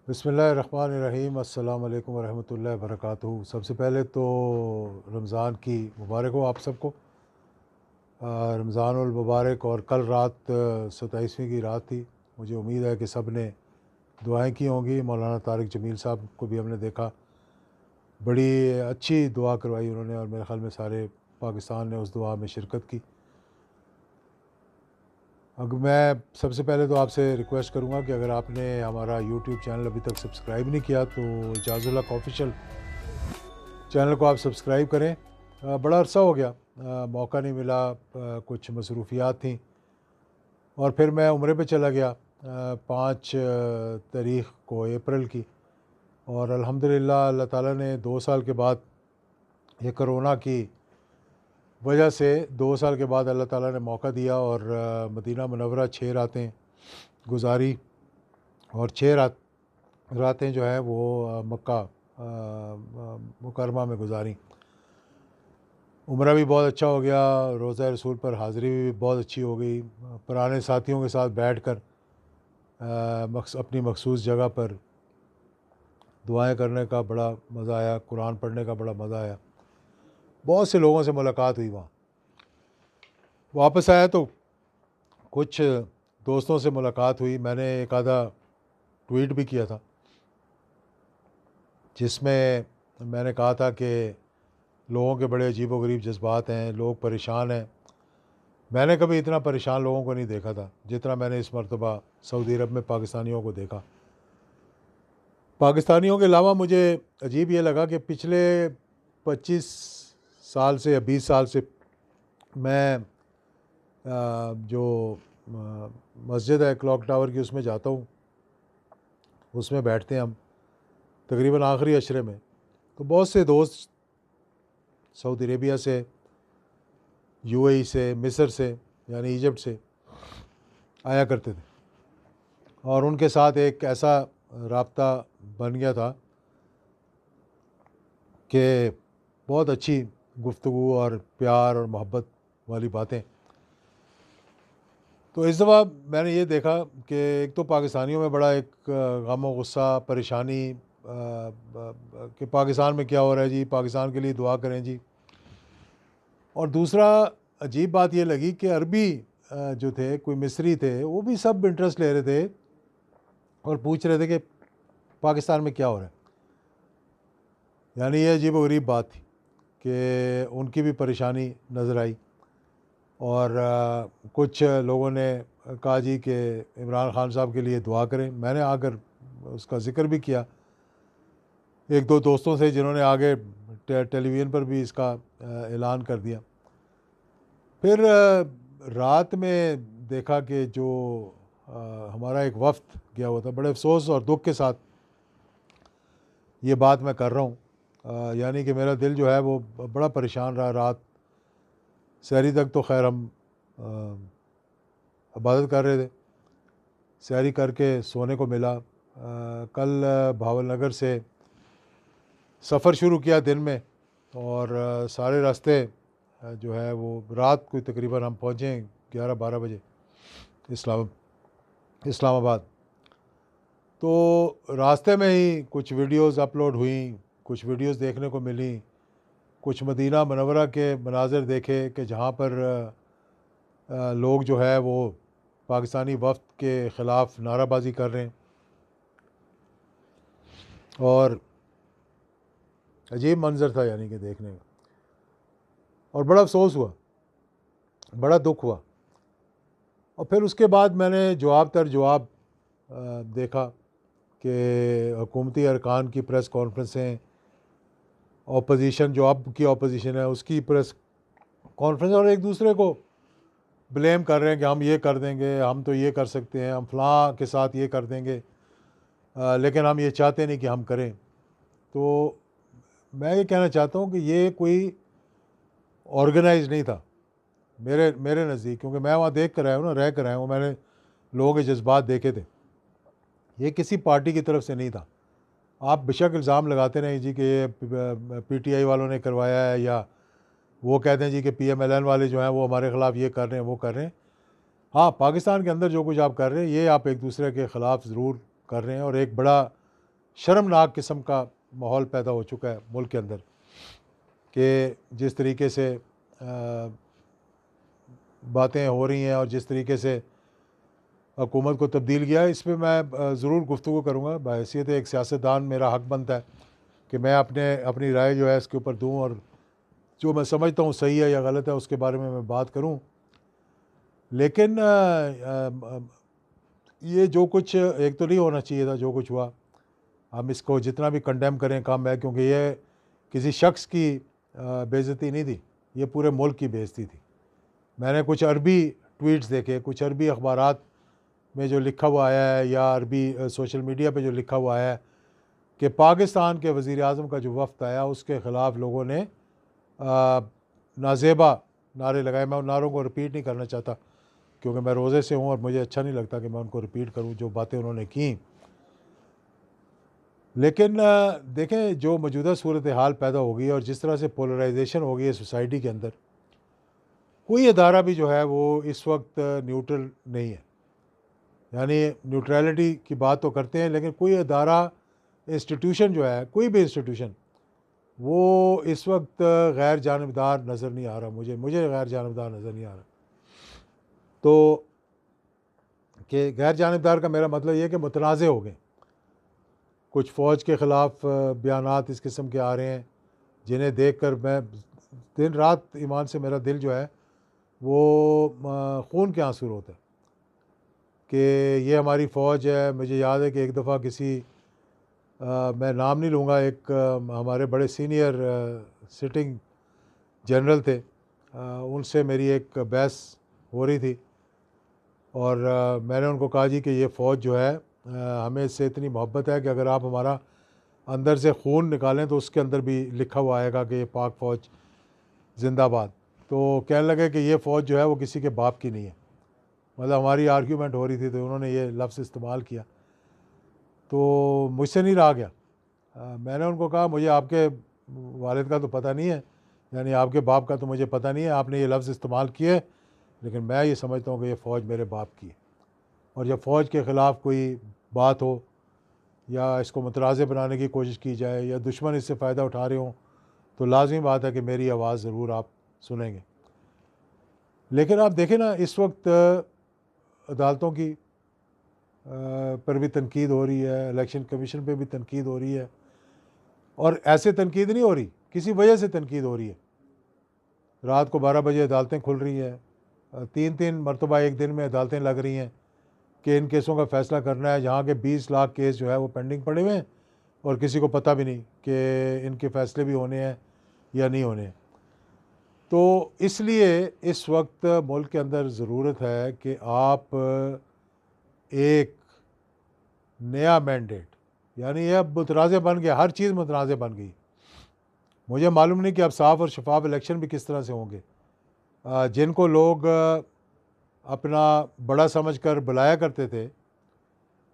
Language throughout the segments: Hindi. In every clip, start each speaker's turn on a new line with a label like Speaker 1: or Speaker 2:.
Speaker 1: बिस्मिल्लाहिर्रहमानिर्रहीम अस्सलाम वालेकुम वरहमतुल्लाहि वबरकातुहू। सबसे पहले तो रमज़ान की मुबारक हो आप सबको। रमज़ानुल मुबारक। और कल रात 27वीं की रात थी। मुझे उम्मीद है कि सब ने दुआएं की होंगी। मौलाना तारिक जमील साहब को भी हमने देखा, बड़ी अच्छी दुआ करवाई उन्होंने, और मेरे ख़्याल में सारे पाकिस्तान ने उस दुआ में शिरकत की। अगर मैं सबसे पहले तो आपसे रिक्वेस्ट करूंगा कि अगर आपने हमारा यूट्यूब चैनल अभी तक सब्सक्राइब नहीं किया तो इजाज़ुल हक ऑफिशियल चैनल को आप सब्सक्राइब करें। बड़ा अरसा हो गया, मौका नहीं मिला, कुछ मसरूफियात थी। और फिर मैं उम्रे पे चला गया 5 तारीख़ को अप्रैल की। और अल्हम्दुलिल्लाह अल्लाह ताला ने 2 साल के बाद, ये कोरोना की वजह से 2 साल के बाद अल्लाह ताला ने मौका दिया और मदीना मुनव्वरा 6 रातें गुजारी। और 6 रातें जो है वो मक्का मुकरमा में गुजारी। उम्रा भी बहुत अच्छा हो गया, रोज़ा रसूल पर हाज़िरी भी बहुत अच्छी हो गई। पुराने साथियों के साथ बैठ कर अपनी मखसूस जगह पर दुआएं करने का बड़ा मज़ा आया, कुरान पढ़ने का बड़ा मज़ा आया। बहुत से लोगों से मुलाकात हुई वहाँ। वापस आया तो कुछ दोस्तों से मुलाकात हुई। मैंने एक आधा ट्वीट भी किया था जिसमें मैंने कहा था कि लोगों के बड़े अजीब-व-गरीब जज्बात हैं, लोग परेशान हैं। मैंने कभी इतना परेशान लोगों को नहीं देखा था जितना मैंने इस मरतबा सऊदी अरब में पाकिस्तानियों को देखा। पाकिस्तानियों के अलावा मुझे अजीब ये लगा कि पिछले 25 साल से या 20 साल से मैं जो मस्जिद है क्लॉक टावर की, उसमें जाता हूँ, उसमें बैठते हैं हम तकरीबन आखिरी अशरे में। तो बहुत से दोस्त सऊदी अरेबिया से, यूएई से, मिस्र से यानी इजिप्ट से आया करते थे, और उनके साथ एक ऐसा राब्ता बन गया था कि बहुत अच्छी गुफ्तगू और प्यार और मोहब्बत वाली बातें। तो इस दफ़ा मैंने ये देखा कि एक तो पाकिस्तानियों में बड़ा एक गम और गुस्सा, परेशानी कि पाकिस्तान में क्या हो रहा है जी, पाकिस्तान के लिए दुआ करें जी। और दूसरा अजीब बात ये लगी कि अरबी जो थे, कोई मिस्री थे, वो भी सब इंटरेस्ट ले रहे थे और पूछ रहे थे कि पाकिस्तान में क्या हो रहा है। यानी ये अजीब व गरीब बात थी कि उनकी भी परेशानी नज़र आई। और कुछ लोगों ने कहा जी कि इमरान खान साहब के लिए दुआ करें। मैंने आकर उसका ज़िक्र भी किया एक दो दोस्तों से, जिन्होंने आगे टेलीविज़न पर भी इसका ऐलान कर दिया। फिर रात में देखा कि जो हमारा एक वफ़द गया हुआ था, बड़े अफसोस और दुख के साथ ये बात मैं कर रहा हूँ। यानी कि मेरा दिल जो है वो बड़ा परेशान रहा। रात सहरी तक तो खैर हम इबादत कर रहे थे, सहरी करके सोने को मिला। कल भावलनगर से सफ़र शुरू किया दिन में, और सारे रास्ते जो है वो रात को तकरीबन हम पहुँचे 11-12 बजे इस्लामाबाद। तो रास्ते में ही कुछ वीडियोज़ अपलोड हुई, कुछ वीडियोज़ देखने को मिली, कुछ मदीना मुनव्वरा के मनाज़िर देखे कि जहाँ पर लोग जो है वो पाकिस्तानी वफ़द के ख़िलाफ़ नाराबाज़ी कर रहे हैं। और अजीब मंज़र था यानी कि देखने का, और बड़ा अफसोस हुआ, बड़ा दुख हुआ। और फिर उसके बाद मैंने जवाब तर जवाब देखा कि हुकूमती अरकान की प्रेस कॉन्फ्रेंसें, अपोजिशन जो अब की अपोजिशन है उसकी प्रेस कॉन्फ्रेंस, और एक दूसरे को ब्लेम कर रहे हैं कि हम ये कर देंगे, हम तो ये कर सकते हैं, हम फ़लाँ के साथ ये कर देंगे, लेकिन हम ये चाहते नहीं कि हम करें। तो मैं ये कहना चाहता हूँ कि ये कोई ऑर्गेनाइज नहीं था मेरे मेरे नज़दीक, क्योंकि मैं वहाँ देख कर आया हूँ ना, रह कर आया हूँ, मैंने लोगों के जज्बात देखे थे। ये किसी पार्टी की तरफ से नहीं था। आप बेशक इल्ज़ाम लगाते रहें जी कि ये पीटीआई वालों ने करवाया है, या वो कहते हैं जी कि पीएमएलएन वाले जो हैं वो हमारे ख़िलाफ़ ये कर रहे हैं, वो कर रहे हैं। हाँ, पाकिस्तान के अंदर जो कुछ आप कर रहे हैं, ये आप एक दूसरे के ख़िलाफ़ ज़रूर कर रहे हैं, और एक बड़ा शर्मनाक किस्म का माहौल पैदा हो चुका है मुल्क के अंदर कि जिस तरीके से बातें हो रही हैं और जिस तरीके से हुकूमत को तब्दील किया है, इस पर मैं ज़रूर गुफ्तगू करूँगा। बहैसियत एक सियासतदान मेरा हक़ बनता है कि मैं अपनी राय जो है इसके ऊपर दूँ और जो मैं समझता हूँ सही है या गलत है उसके बारे में मैं बात करूँ। लेकिन ये जो कुछ एक तो नहीं होना चाहिए था जो कुछ हुआ, हम इसको जितना भी कंडेम करें कम है, क्योंकि ये किसी शख्स की बेइज्जती नहीं थी, ये पूरे मुल्क की बेइज्जती थी। मैंने कुछ अरबी ट्वीट्स देखे, कुछ अरबी अखबारात में जो लिखा हुआ आया है या अरबी सोशल मीडिया पे जो लिखा हुआ आया है कि पाकिस्तान के वज़ीर-ए-आज़म का जो वफ़द आया उसके ख़िलाफ़ लोगों ने नाज़ेबा नारे लगाए। मैं उन नारों को रिपीट नहीं करना चाहता क्योंकि मैं रोज़े से हूँ और मुझे अच्छा नहीं लगता कि मैं उनको रिपीट करूँ जो बातें उन्होंने की। लेकिन देखें जो मौजूदा सूरत हाल पैदा हो गई है और जिस तरह से पोलराइजेशन हो गई है सोसाइटी के अंदर, कोई अदारा भी जो है वो इस वक्त न्यूट्रल नहीं है। यानी न्यूट्रलिटी की बात तो करते हैं लेकिन कोई अदारा, इंस्टीट्यूशन जो है, कोई भी इंस्टीट्यूशन, वो इस वक्त गैर जानिबदार नज़र नहीं आ रहा। मुझे गैर जानिबदार नज़र नहीं आ रहा। तो कि गैर जानिबदार का मेरा मतलब ये है कि मुतनाज़े हो गए। कुछ फ़ौज के ख़िलाफ़ बयानात इस किस्म के आ रहे हैं जिन्हें देख कर मैं दिन रात ईमान से मेरा दिल जो है वो खून के आंसू रोता है कि ये हमारी फ़ौज है। मुझे याद है कि एक दफ़ा किसी मैं नाम नहीं लूँगा, एक हमारे बड़े सीनियर सिटिंग जनरल थे, उनसे मेरी एक बहस हो रही थी और मैंने उनको कहा जी कि ये फ़ौज जो है हमें इससे इतनी मोहब्बत है कि अगर आप हमारा अंदर से खून निकालें तो उसके अंदर भी लिखा हुआ आएगा कि ये पाक फ़ौज ज़िंदाबाद। तो कहने लगे कि ये फ़ौज जो है वो किसी के बाप की नहीं है। मतलब हमारी आर्ग्यूमेंट हो रही थी तो उन्होंने ये लफ्ज़ इस्तेमाल किया तो मुझसे नहीं रहा गया। मैंने उनको कहा मुझे आपके वालिद का तो पता नहीं है, यानी आपके बाप का तो मुझे पता नहीं है, आपने ये लफ्ज़ इस्तेमाल किए, लेकिन मैं ये समझता हूँ कि ये फ़ौज मेरे बाप की है और जब फ़ौज के ख़िलाफ़ कोई बात हो या इसको मुतनाज़ बनाने की कोशिश की जाए या दुश्मन इससे फ़ायदा उठा रहे हों तो लाज़मी बात है कि मेरी आवाज़ ज़रूर आप सुनेंगे। लेकिन आप देखें ना, इस वक्त अदालतों की पर भी तनकीद हो रही है, इलेक्शन कमीशन पे भी तनकीद हो रही है और ऐसे तनकीद नहीं हो रही, किसी वजह से तनकीद हो रही है। रात को 12 बजे अदालतें खुल रही हैं, 3-3 मरतबा एक दिन में अदालतें लग रही हैं कि इन केसों का फ़ैसला करना है, जहाँ के 20 लाख केस जो है वो पेंडिंग पड़े हुए हैं और किसी को पता भी नहीं कि इनके फ़ैसले भी होने हैं या नहीं होने हैं। तो इसलिए इस वक्त मुल्क के अंदर ज़रूरत है कि आप एक नया मैंडेट, यानी ये अब मुतनाज़े बन गया, हर चीज़ मुतनाज़े बन गई। मुझे मालूम नहीं कि अब साफ़ और शफाफ इलेक्शन भी किस तरह से होंगे। जिनको लोग अपना बड़ा समझकर बुलाया करते थे,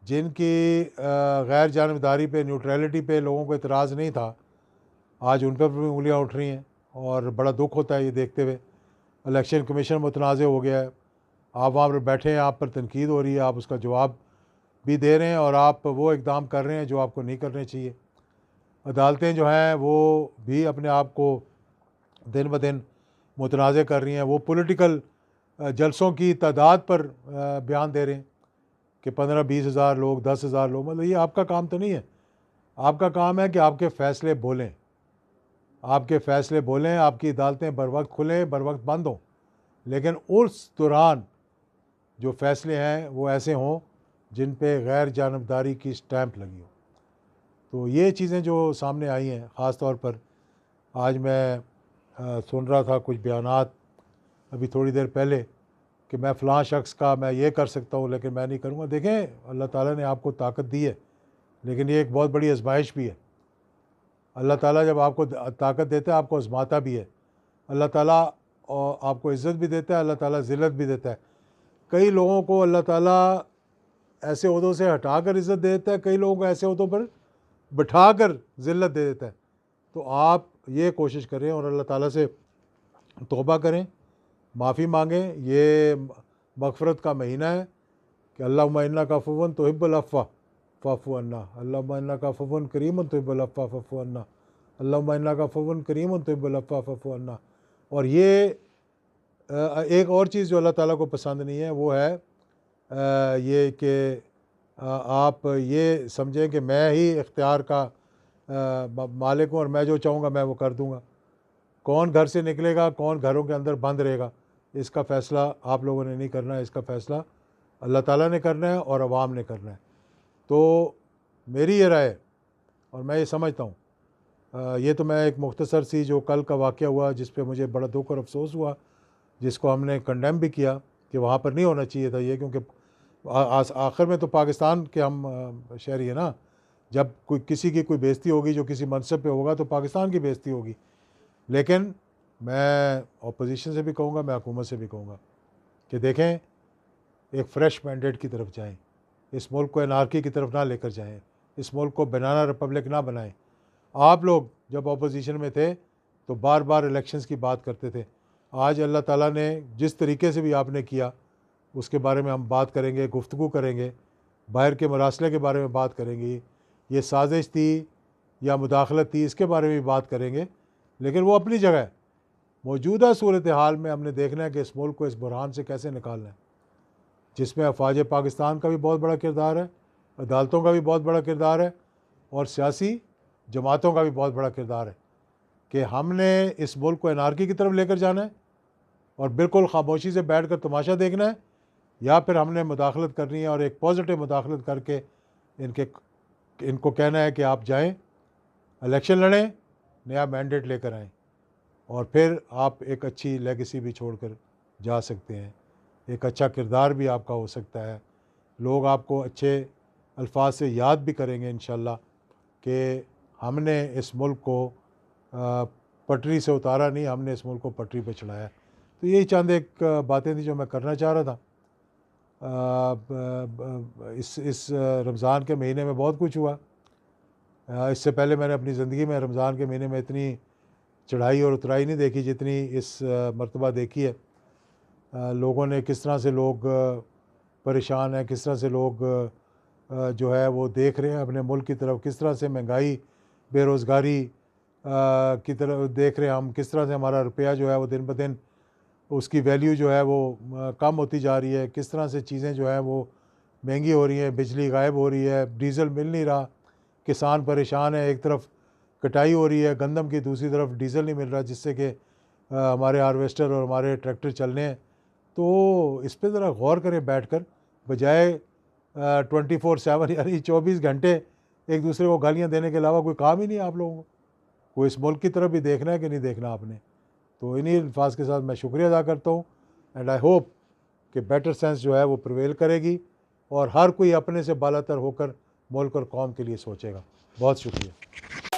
Speaker 1: जिनकी गैर जानिबदारी पे, न्यूट्रलिटी पे लोगों को एतराज़ नहीं था, आज उन पर भी उंगलियां उठ रही हैं और बड़ा दुख होता है ये देखते हुए। इलेक्शन कमीशन मुतनाज़ हो गया है, आप वहाँ पर बैठे हैं, आप पर तनकीद हो रही है, आप उसका जवाब भी दे रहे हैं और आप वो इक़दाम कर रहे हैं जो आपको नहीं करने चाहिए। अदालतें जो हैं वो भी अपने आप को दिन ब दिन मुतनाज़ कर रही हैं। वो पॉलिटिकल जलसों की तादाद पर बयान दे रहे हैं कि 15-20 हज़ार लोग, 10 हज़ार लोग। मतलब ये आपका काम तो नहीं है। आपका काम है कि आपके फ़ैसले बोलें, आपके फ़ैसले बोलें, आपकी अदालतें बर वक्त खुलें, बर वक्त बंद हों, लेकिन उस दौरान जो फ़ैसले हैं वो ऐसे हों जिन पे गैर जानिबदारी की स्टैंप लगी हो। तो ये चीज़ें जो सामने आई हैं, ख़ास तौर पर आज मैं सुन रहा था कुछ बयानात अभी थोड़ी देर पहले कि मैं फ़लाँ शख्स का मैं ये कर सकता हूँ लेकिन मैं नहीं करूँगा। देखें, अल्लाह ताला ने आपको ताकत दी है, लेकिन ये एक बहुत बड़ी आज़माइश भी है। अल्लाह ताला जब आपको ताकत देता है आपको आज़माता भी है। अल्लाह ताला आपको इज़्ज़त भी देता है, अल्लाह ताला ज़िल्लत भी देता है। कई लोगों को अल्लाह ताला ऐसे ओहदों से हटाकर इज़्ज़त दे देता है, कई लोगों को ऐसे ओहदों पर बिठाकर ज़िल्लत दे देता है। तो आप ये कोशिश करें और अल्लाह ताला से तौबा करें, माफ़ी मांगें। ये मग़फ़िरत का महीना है कि अल्लाहुम्मा इन्नका अफ़ुव्वुन तुहिब्बुल अफ़्व, फ़ाफ़ु अन्ना, अल्लाहुम्मा इन्नका अफ़्वुन करीमुन तुहिब्बुल अफ़्व फ़अफ़ु अन्ना, अल्लाहुम्मा इन्नका अफ़्वुन करीमुन तुहिब्बुल अफ़्व फ़अफ़ु अन्ना। और ये एक और चीज़ जो अल्लाह ताला को पसंद नहीं है वो है ये कि आप ये समझें कि मैं ही इख्तियार का मालिक हूँ और मैं जो चाहूँगा मैं वो कर दूँगा। कौन घर से निकलेगा, कौन घरों के अंदर बंद रहेगा, इसका फ़ैसला आप लोगों ने नहीं करना है, इसका फ़ैसला अल्लाह ताला ने करना है और अवाम ने करना है। तो मेरी ये राय है और मैं ये समझता हूँ, ये तो मैं एक मुख्तसर सी जो कल का वाक़या हुआ जिस पे मुझे बड़ा दुःख और अफ़सोस हुआ, जिसको हमने कंडेम भी किया कि वहाँ पर नहीं होना चाहिए था ये, क्योंकि आखिर में तो पाकिस्तान के हम शहरी हैं ना। जब कोई किसी की कोई बेइज़्ती होगी, जो किसी मनसब पे होगा, तो पाकिस्तान की बेइज़्ती होगी। लेकिन मैं अपोजिशन से भी कहूँगा, मैं हुकूमत से भी कहूँगा कि देखें, एक फ्रेश मैंडेट की तरफ जाएं, इस मुल्क को एनार्की की तरफ ना लेकर जाएं, इस मुल्क को बनाना रिपब्लिक ना बनाएं। आप लोग जब अपोजिशन में थे तो बार बार इलेक्शंस की बात करते थे। आज अल्लाह ताला ने जिस तरीके से भी आपने किया उसके बारे में हम बात करेंगे, गुफ्तगू करेंगे, बाहर के मरासले के बारे में बात करेंगे, ये साजिश थी या मुदाखलत थी इसके बारे में भी बात करेंगे। लेकिन वो अपनी जगह है। मौजूदा सूरत हाल में हमने देखना है कि इस मुल्क को इस बुरहान से कैसे निकालना है, जिसमें अफवाज पाकिस्तान का भी बहुत बड़ा किरदार है, अदालतों का भी बहुत बड़ा किरदार है और सियासी जमातों का भी बहुत बड़ा किरदार है कि हमने इस मुल्क को एनार्की की तरफ लेकर जाना है और बिल्कुल खामोशी से बैठ कर तमाशा देखना है, या फिर हमने मुदाखलत करनी है और एक पॉजिटिव मुदाखलत करके इनको कहना है कि आप जाएं, इलेक्शन लड़ें, नया मैंडेट लेकर आएँ और फिर आप एक अच्छी लेगेसी भी छोड़कर जा सकते हैं। एक अच्छा किरदार भी आपका हो सकता है। लोग आपको अच्छे अल्फाज से याद भी करेंगे इंशाल्लाह कि हमने इस मुल्क को पटरी से उतारा नहीं, हमने इस मुल्क को पटरी पे चढ़ाया। तो यही चंद एक बातें थी जो मैं करना चाह रहा था। इस रमज़ान के महीने में बहुत कुछ हुआ। इससे पहले मैंने अपनी ज़िंदगी में रमज़ान के महीने में इतनी चढ़ाई और उतराई नहीं देखी जितनी इस मर्तबा देखी है। लोगों ने किस तरह से लोग परेशान हैं, किस तरह से लोग जो है वो देख रहे हैं अपने मुल्क की तरफ, किस तरह से महंगाई, बेरोज़गारी की तरफ देख रहे हैं हम, किस तरह से हमारा रुपया जो है वो दिन ब दिन उसकी वैल्यू जो है वो कम होती जा रही है, किस तरह से चीज़ें जो हैं वो महंगी हो रही हैं, बिजली गायब हो रही है, डीज़ल मिल नहीं रहा, किसान परेशान है, एक तरफ कटाई हो रही है गंदम की, दूसरी तरफ डीज़ल नहीं मिल रहा जिससे कि हमारे हार्वेस्टर और हमारे ट्रैक्टर चलने हैं। तो इस पे ज़रा गौर करें बैठ कर, बजाय 24/7 यानी 24 घंटे एक दूसरे को गालियाँ देने के अलावा कोई काम ही नहीं है आप लोगों को। कोई इस मुल्क की तरफ भी देखना है कि नहीं देखना आपने। तो इन्हीं अल्फाज के साथ मैं शुक्रिया अदा करता हूँ एंड आई होप कि बेटर सेंस जो है वो प्रिवेल करेगी और हर कोई अपने से बालातर होकर मुल्क और कौम के लिए सोचेगा। बहुत शुक्रिया।